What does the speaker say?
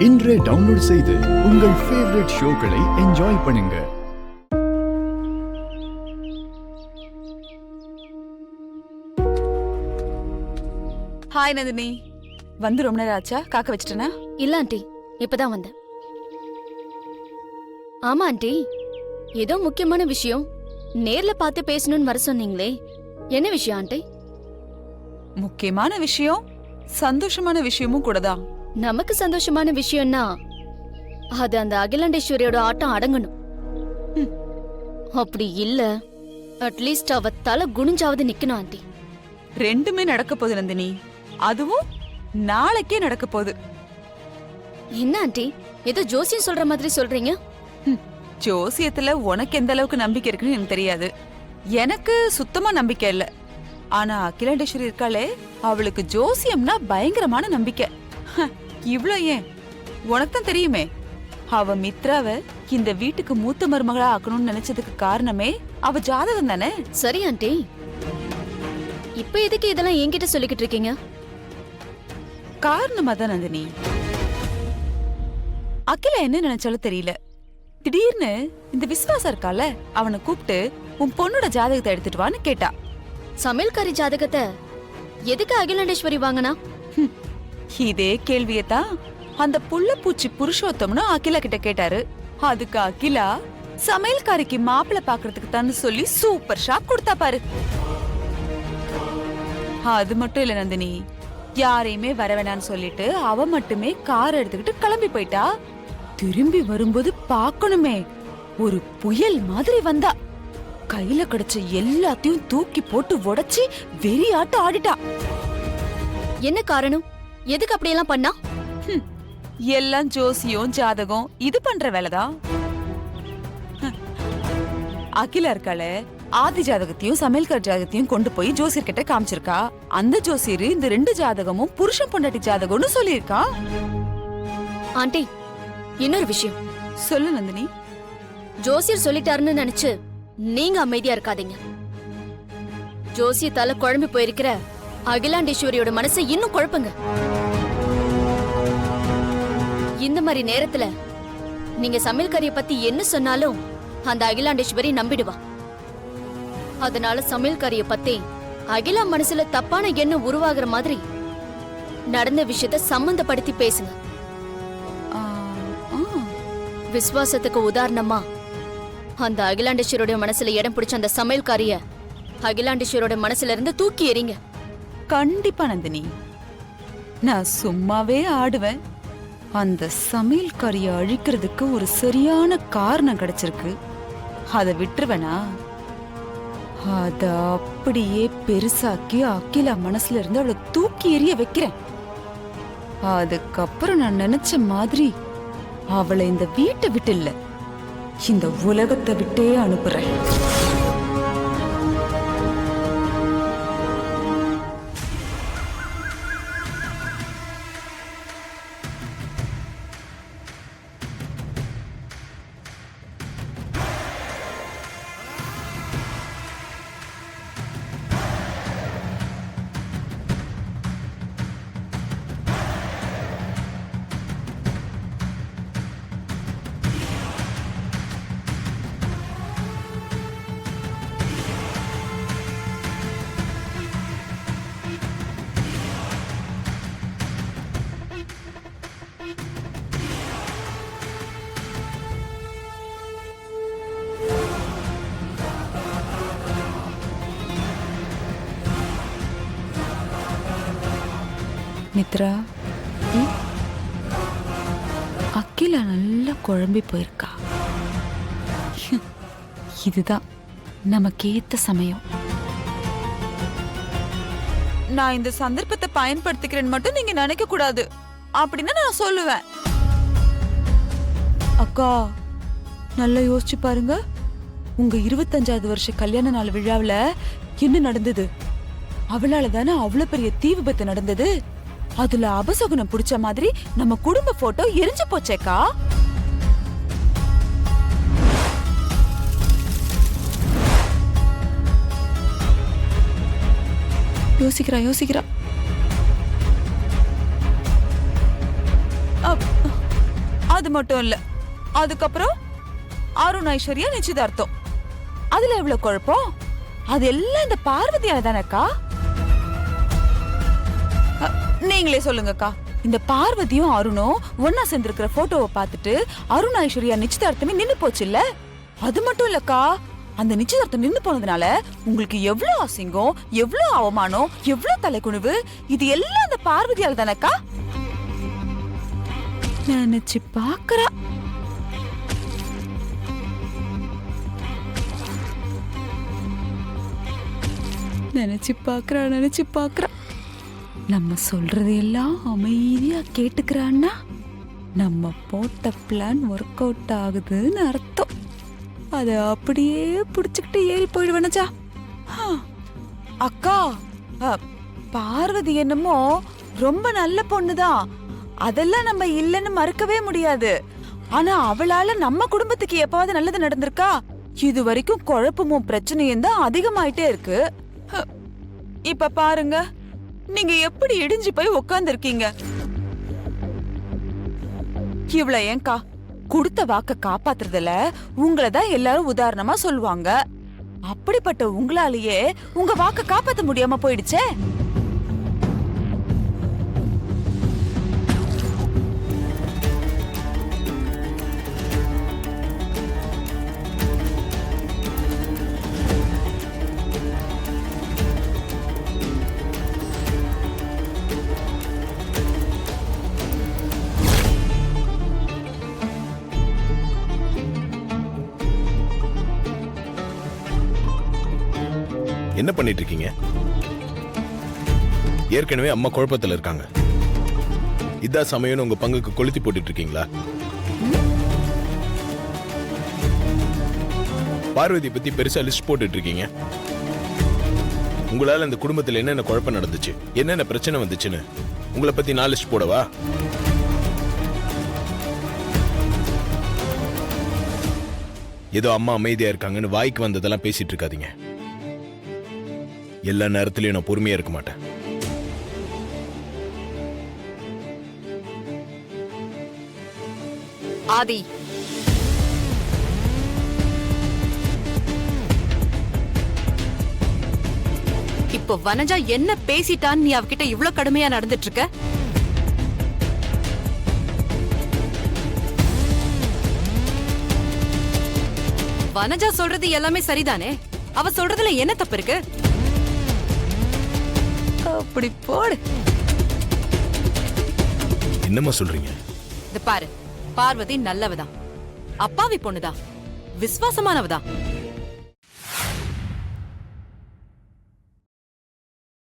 இன்றே டவுன்லோட் செய்து உங்கள் ஃபேவரட் ஷோக்களை என்ஜாய் பண்ணுங்க. ஹாய் நந்தினி, வந்து ரொம்ப நேரம் ஆச்சா? காக்க வச்சிட்டேனா? இல்ல ஆண்டி, இப்பதான் வந்தேன். ஆமா ஆண்டி, ஏதோ முக்கியமான விஷயம் நேர்ல பார்த்து பேசணும்னு வர சொன்னீங்களே, என்ன விஷயம் ஆண்டி? முக்கியமான விஷயம், சந்தோஷமான விஷயமும் கூடதான். நமக்கு சந்தோஷமான விஷயம்னா அது அந்த அகிலாண்டேஸ்வரியோட ஆட்டம் அடங்கணும். அப்படி இல்ல, அட்லீஸ்ட் அவ தலை குனிஞ்சாவது நிக்கணும் ஆண்டி. ரெண்டுமே நடக்க போகுது நந்தினி, அதுவும் நாளைக்கே நடக்க போகுது. என்ன ஆண்டி, ஏதோ ஜோசியம் சொல்ற மாதிரி சொல்றீங்க? ஜோசியத்துல உனக்கு எந்த அளவுக்கு நம்பிக்கை இருக்குன்னு எனக்கு தெரியாது. எனக்கு சுத்தமா நம்பிக்கை இல்ல. ஆனா அகிலாண்டேஸ்வரி இருக்காளே, அவளுக்கு ஜோசியம்னா பயங்கரமான நம்பிக்கை. இவ்ளோ ஏன், உனக்கு தான் தெரியுமே, அவ மித்ராவை இந்த வீட்டுக்கு மூத்த மருமகளா ஆக்கணும்னு நினைச்சதுக்கு காரணமே அவ ஜாதகம் தானே. சரி ஆண்டி, இப்ப எதுக்கு இதெல்லாம் என்கிட்ட சொல்லிக்கிட்டு இருக்கீங்க? காரணமா தான் நந்தினி, அகிலா என்ன நினைச்சாலும் தெரியல, திடீர்னு இந்த விஸ்வாசம் இருக்கால, அவனை கூப்பிட்டு உன் பொண்ணோட ஜாதகத்தை எடுத்துட்டு வான்னு கேட்டா. சமையல்காரி ஜாதகத்தை எதுக்கு அகிலாண்டேஸ்வரி வாங்கினா? இதே கேள்வியத்தான் அந்த புள்ள பூச்சி புருஷோத்தம்னு அகிலா கிட்ட கேட்டாரு. அதுக்கு அகிலா சமையல்காரிக்கு மாப்பிள்ள பாக்குறதுக்கு தான் சொல்லி சூப்பர் ஷாக் கொடுத்தா பாரு. அது மட்டும் இல்ல நந்தினி, யாரையுமே வர வேணான்னு சொல்லிட்டு அவ மட்டுமே கார் எடுத்துக்கிட்டு கிளம்பி போயிட்டா. திரும்பி வரும்போது பாக்கணுமே, ஒரு புயல் மாதிரி வந்தா. கையில கிடைச்ச எல்லாத்தையும் தூக்கி போட்டு உடைச்சி வெறியாட்டு ஆடிட்டா. என்ன காரணம்? எதுக்கு அப்படியெல்லாம் பண்ணா? எல்லாம் ஜோசியம் ஜாதகம் இது பண்ற வேலைதான். அகிலா இருக்காளே, ஆதி ஜாதகத்தையும் சமையல்கார் ஜாதகத்தையும் கொண்டு போய் ஜோசியர் கிட்ட காமிச்சிருக்கா. அந்த ஜோசியர் இந்த ரெண்டு ஜாதகமும் புருஷன் பொண்டாட்டி ஜாதகம்னு சொல்லியிருக்கா. ஆண்டி, இன்னொரு விஷயம் சொல்லு நந்தினி. ஜோசியர் சொல்லிட்டாருன்னு நினைச்சு நீங்க அமைதியா இருக்காதீங்க. ஜோசியத்தால குழம்பி போயிருக்கிற அகிலாண்டேஸ்வரியோட மனசை இன்னும் குழப்புங்க. இந்த மாதிரி நேரத்துல நீங்க சமையல்காரிய பத்தி என்ன சொன்னாலும் அந்த அகிலாண்டேஸ்வரி நம்பிடுவா. அதனால சமையல்காரிய பத்தி அகிலா மனசுல தப்பான எண்ணம் உருவாகிற மாதிரி நடந்த விஷயத்த சம்பந்தப்படுத்தி பேசுங்க. விசுவாசத்துக்கு உதாரணமா அந்த அகிலாண்டேஸ்வரோட மனசுல இடம் பிடிச்ச அந்த சமையல்காரிய அகிலாண்டேஸ்வரோட மனசுல இருந்து தூக்கி எறிங்க. கண்டிப்பா நந்தினி, நான் சும்மாவே ஆடுவேன். அந்த சமையல்காரிய அழிக்கிறதுக்கு ஒரு சரியான காரணம் கிடைச்சிருக்கு, அதை விட்டுருவேனா? அத அப்படியே பெருசாக்கி அகிலா மனசுல இருந்து அவளை தூக்கி எறிய வைக்கிறேன். அதுக்கப்புறம் நான் நினைச்ச மாதிரி அவளை இந்த வீட்டை விட்டு இல்ல, இந்த உலகத்தை விட்டே அனுப்புறேன். மித்ரா, அகிலா நல்லா குழம்பி போயிருக்கா. இதுதான் நமக்கேத்த சமயம். நான் இந்த சந்தர்ப்பத்தை பயன்படுத்திக்கிறேன்னு மட்டும் நீங்க நினைக்க கூடாது, அப்படின்னு நான் சொல்லுவேன். அக்கா, நல்லா யோசிச்சு பாருங்க, உங்க 25வது வருஷ கல்யாண நாள் விழாவுல என்ன நடந்தது? அவளால தானே அவ்வளவு பெரிய தீ விபத்து நடந்தது. அதுல அபசகுனம் புடிச்ச மாதிரி நம்ம குடும்ப போட்டோ எரிஞ்சு போச்சேக்கா. யோசிக்கிறா. அது மட்டும் இல்ல, அதுக்கப்புறம் அருண் ஐஸ்வர்யா நிச்சயதார்த்தம். அதுல எவ்வளவு குழப்பம்? அது எல்லாம் இந்த பார்வதியால தானக்கா? நீங்களே சொல்லுங்கக்கா, இந்த பார்வதியும் அருணும் ஒன்னா சேர்ந்திருக்கிற போட்டோவை பார்த்துட்டு அருண் ஐஸ்வர்யா நிச்சயதார்த்தமே நின்னு போச்சு இல்ல? அது மட்டும் இல்லக்கா, அந்த நிச்சயதார்த்தம் நின்னு போனதுனால உங்களுக்கு எவ்வளவு அசிங்கம், எவ்வளவு அவமானம், எவ்வளவு தலைக்குனிவு, இது எல்லாம் அந்த பார்வதியால தானக்கா? நினைச்சு பாக்குறா. நினைச்சு பாக்குறா. நம்ம சொல்றதெல்லாம் அமைதியா கேட்டுக்கிறான்னா நம்ம போட்ட பிளான் ஒர்க் அவுட் ஆகுதுன்னு அர்த்தம். அத அப்படியே புடிச்சுக்கிட்டு ஏறி போயிடுவேனச்சா. அக்கா, பார்வதி என்னமோ ரொம்ப நல்ல பொண்ணுதான், அதெல்லாம் நம்ம இல்லைன்னு மறுக்கவே முடியாது. ஆனா அவளால நம்ம குடும்பத்துக்கு எப்பாவது நல்லது நடந்திருக்கா? இது வரைக்கும் குழப்பமும் பிரச்சனையும் தான் அதிகமாயிட்டே இருக்கு. இப்ப பாருங்க, நீங்க எப்படி இடிஞ்சு போய் உட்கார்ந்து இருக்கீங்க. இவ்வளவு ஏங்கா, கொடுத்த வாக்க காப்பாத்துறதுல உங்களை தான் எல்லாரும் உதாரணமா சொல்லுவாங்க. அப்படிப்பட்ட உங்களாலேயே உங்க வாக்க காப்பாத்த முடியாம போயிடுச்சே. என்ன பண்ணிட்டு இருக்கீங்க? ஏற்கனவே அம்மா குழப்பத்துல இருக்காங்க. இதான் சமயம் உங்க பங்குக்கு கொளுத்தி போட்டுட்டு இருக்கீங்களா? பார்வதி பத்தி பெருசா லிஸ்ட் போட்டுட்டு இருக்கீங்க. உங்களால இந்த குடும்பத்துல என்னென்ன குழப்பம் நடந்துச்சு, என்னென்ன பிரச்சனை வந்துச்சுன்னு உங்களை பத்தி நான் லிஸ்ட் போடவா? ஏதோ அம்மா அமைதியா இருக்காங்கன்னு வாய்க்கு வந்ததெல்லாம் பேசிட்டு இருக்காதீங்க. எல்லா நேரத்திலயும் நான் பொறுமையா இருக்க மாட்டேன். ஆதி, இப்போ வனஜா என்ன பேசிட்டான்னு நீ அவகிட்ட இவ்ளோ கடுமையா நடந்துட்டு இருக்க? வனஜா சொல்றது எல்லாமே சரிதானே? அவ சொல்றதுல என்ன தப்பு இருக்கு? அப்படி போடு. என்னம்மா சொல்றீங்க? இந்த பாரு, பார்வதி நல்லவதான், அப்பாவி பொண்ணுதான், விசுவாசமானவதான்.